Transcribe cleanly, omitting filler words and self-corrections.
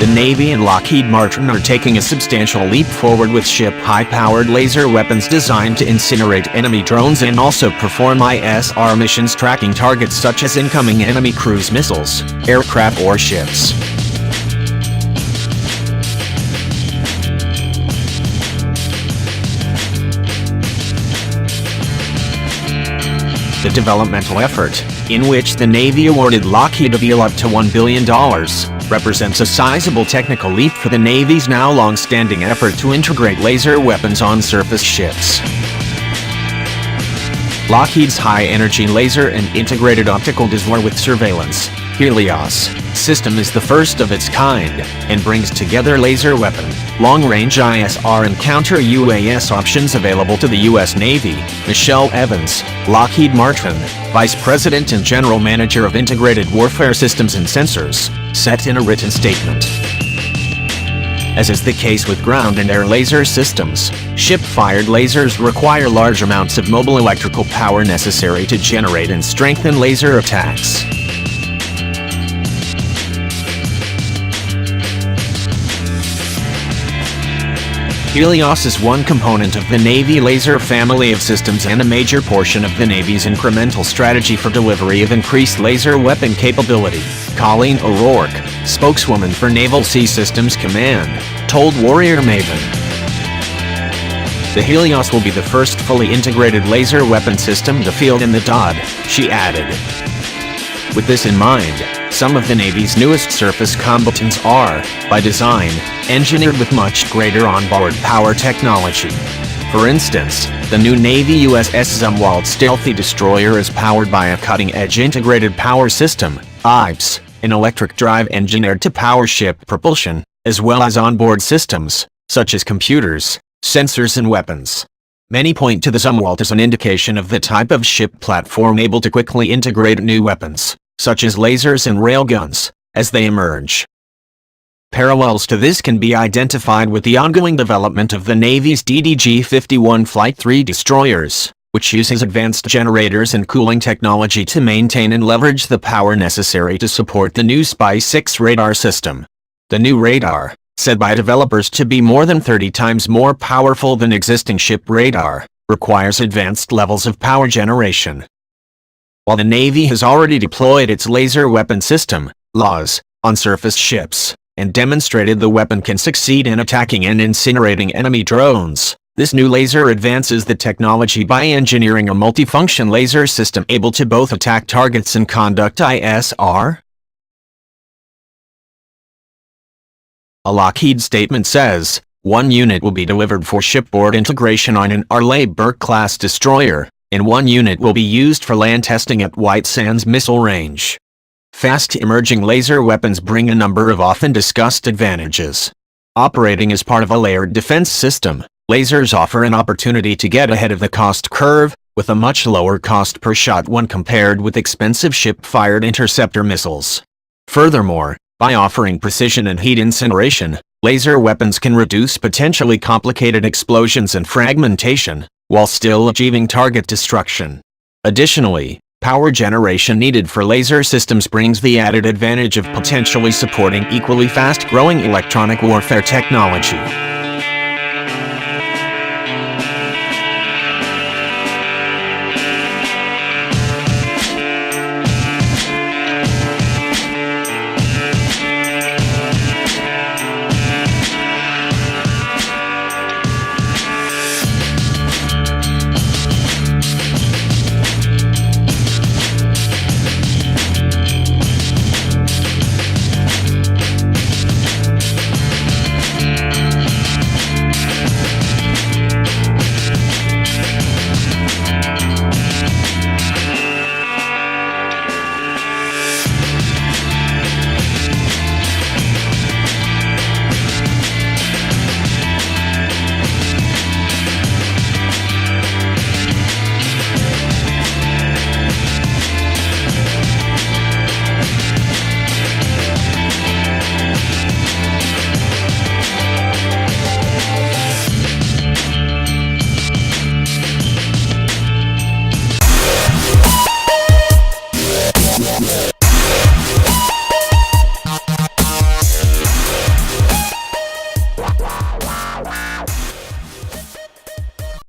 The Navy and Lockheed Martin are taking a substantial leap forward with ship-high-powered laser weapons designed to incinerate enemy drones and also perform ISR missions tracking targets such as incoming enemy cruise missiles, aircraft or ships. The developmental effort, in which the Navy awarded Lockheed a deal up to $1 billion, represents a sizable technical leap for the Navy's now long-standing effort to integrate laser weapons on surface ships. Lockheed's high-energy laser and integrated optical-dazzler with surveillance, HELIOS, system is the first of its kind, and brings together laser weapon, long-range ISR and counter-UAS options available to the U.S. Navy. Michele Evans, Lockheed Martin, Vice President and General Manager of Integrated Warfare Systems and Sensors, said in a written statement. As is the case with ground and air laser systems, ship-fired lasers require large amounts of mobile electrical power necessary to generate and strengthen laser attacks. HELIOS is one component of the Navy laser family of systems and a major portion of the Navy's incremental strategy for delivery of increased laser weapon capability, Colleen O'Rourke, spokeswoman for Naval Sea Systems Command, told Warrior Maven. The HELIOS will be the first fully integrated laser weapon system to field in the DoD, she added. With this in mind, some of the Navy's newest surface combatants are, by design, engineered with much greater onboard power technology. For instance, the new Navy USS Zumwalt stealthy destroyer is powered by a cutting-edge integrated power system, IPS, an electric drive engineered to power ship propulsion, as well as onboard systems, such as computers, sensors and weapons. Many point to the Zumwalt as an indication of the type of ship platform able to quickly integrate new weapons, such as lasers and railguns, as they emerge. Parallels to this can be identified with the ongoing development of the Navy's DDG-51 Flight III destroyers, which uses advanced generators and cooling technology to maintain and leverage the power necessary to support the new Spy-6 radar system. The new radar, said by developers to be more than 30 times more powerful than existing ship radar, requires advanced levels of power generation. While the Navy has already deployed its laser weapon system, LAWS, on surface ships, and demonstrated the weapon can succeed in attacking and incinerating enemy drones, this new laser advances the technology by engineering a multifunction laser system able to both attack targets and conduct ISR. A Lockheed statement says, one unit will be delivered for shipboard integration on an Arleigh-Burke-class destroyer, and one unit will be used for land testing at White Sands Missile Range. Fast-emerging laser weapons bring a number of often discussed advantages. Operating as part of a layered defense system, lasers offer an opportunity to get ahead of the cost curve, with a much lower cost per shot when compared with expensive ship-fired interceptor missiles. Furthermore, by offering precision and heat incineration, laser weapons can reduce potentially complicated explosions and fragmentation, while still achieving target destruction. Additionally, power generation needed for laser systems brings the added advantage of potentially supporting equally fast-growing electronic warfare technology.